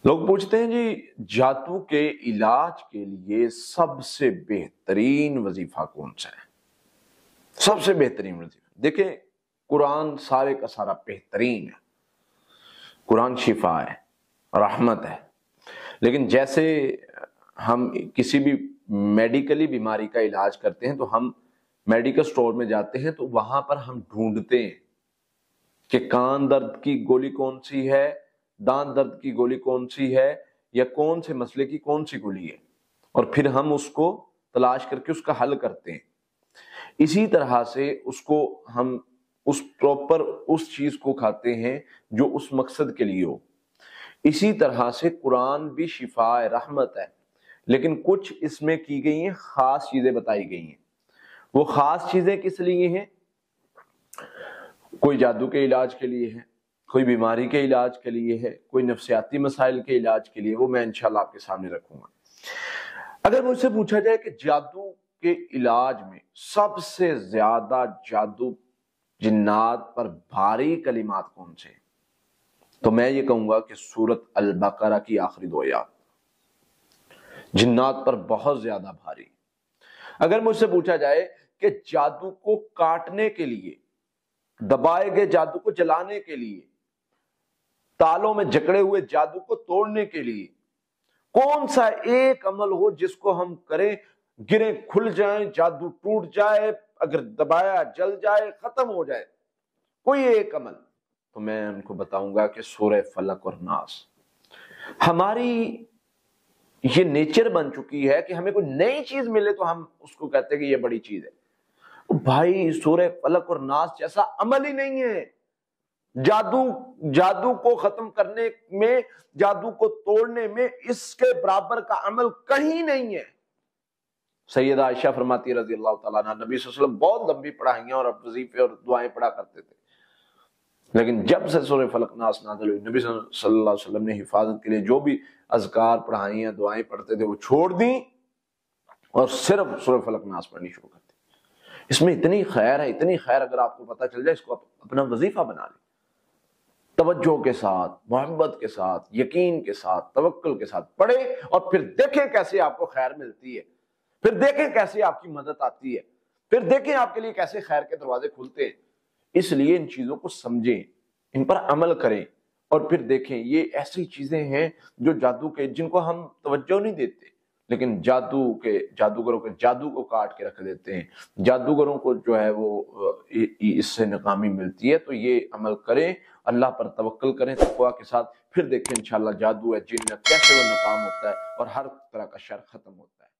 लोग पूछते हैं जी जादू के इलाज के लिए सबसे बेहतरीन वजीफा कौन सा है। सबसे बेहतरीन वजीफा देखिए, कुरान सारे का सारा बेहतरीन है। कुरान शिफा है, रहमत है। लेकिन जैसे हम किसी भी मेडिकली बीमारी का इलाज करते हैं तो हम मेडिकल स्टोर में जाते हैं तो वहां पर हम ढूंढते हैं कि कान दर्द की गोली कौन सी है, दांत दर्द की गोली कौन सी है, या कौन से मसले की कौन सी गोली है, और फिर हम उसको तलाश करके उसका हल करते हैं। इसी तरह से उसको हम उस प्रॉपर उस चीज को खाते हैं जो उस मकसद के लिए हो। इसी तरह से कुरान भी शिफा है, रहमत है, लेकिन कुछ इसमें की गई हैं खास चीजें बताई गई हैं। वो खास चीजें किस लिए हैं? कोई जादू के इलाज के लिए है, कोई बीमारी के इलाज के लिए है, कोई नफ्सियाती मसाइल के इलाज के लिए। वो मैं इंशाल्लाह आपके सामने रखूंगा। अगर मुझसे पूछा जाए कि जादू के इलाज में सबसे ज्यादा जादू जिन्नात पर भारी कलिमात कौन से, तो मैं ये कहूंगा कि सूरत अल बकरा की आखिरी 2 आयत जिन्नात पर बहुत ज्यादा भारी। अगर मुझसे पूछा जाए कि जादू को काटने के लिए, दबाए गए जादू को जलाने के लिए, तालों में जकड़े हुए जादू को तोड़ने के लिए कौन सा एक अमल हो जिसको हम करें, गिरे खुल जाएं, जादू टूट जाए, अगर दबाया जल जाए, खत्म हो जाए, कोई एक अमल, तो मैं उनको बताऊंगा कि सूरह फलक और नास। हमारी ये नेचर बन चुकी है कि हमें कोई नई चीज मिले तो हम उसको कहते हैं कि ये बड़ी चीज है। तो भाई सूरह फलक और नास जैसा अमल ही नहीं है। जादू को खत्म करने में, जादू को तोड़ने में इसके बराबर का अमल कहीं नहीं है। सैयदा आयशा फरमाती है रजी अल्लाह तआला अन्हा, नबी सल्लल्लाहु अलैहि वसल्लम बहुत लंबी पढ़ाइयां और वजीफे और दुआएं पढ़ा करते थे, लेकिन जब से सूरह फलक नास नाज़िल हुई, नबी सल्लल्लाहु अलैहि वसल्लम ने हिफाजत के लिए जो भी अज़कार पढ़ाइयां दुआएं पढ़ते थे वो छोड़ दी और सिर्फ सूरह फलक नास पढ़नी शुरू कर दी। इसमें इतनी खैर है, इतनी खैर, अगर आपको पता चल जाए इसको अपना वजीफा बना ले, तवज्जो के साथ, मोहब्बत के साथ, यकीन के साथ, तवक्कुल के साथ पढ़े और फिर देखें कैसे आपको खैर मिलती है, फिर देखें कैसे आपकी मदद आती है, फिर देखें आपके लिए कैसे खैर के दरवाजे खुलते हैं। इसलिए इन चीजों को समझें, इन पर अमल करें और फिर देखें। ये ऐसी चीजें हैं जो जादू के, जिनको हम तवज्जो नहीं देते, लेकिन जादूगरों के जादू को काट के रख देते हैं। जादूगरों को जो है वो इससे नाकामी मिलती है। तो ये अमल करें, अल्लाह पर तवक्कुल करें तक़वा के साथ, फिर देखें इंशाअल्लाह जादू है, जिन्न कैसे वो नाकाम होता है और हर तरह का शर खत्म होता है।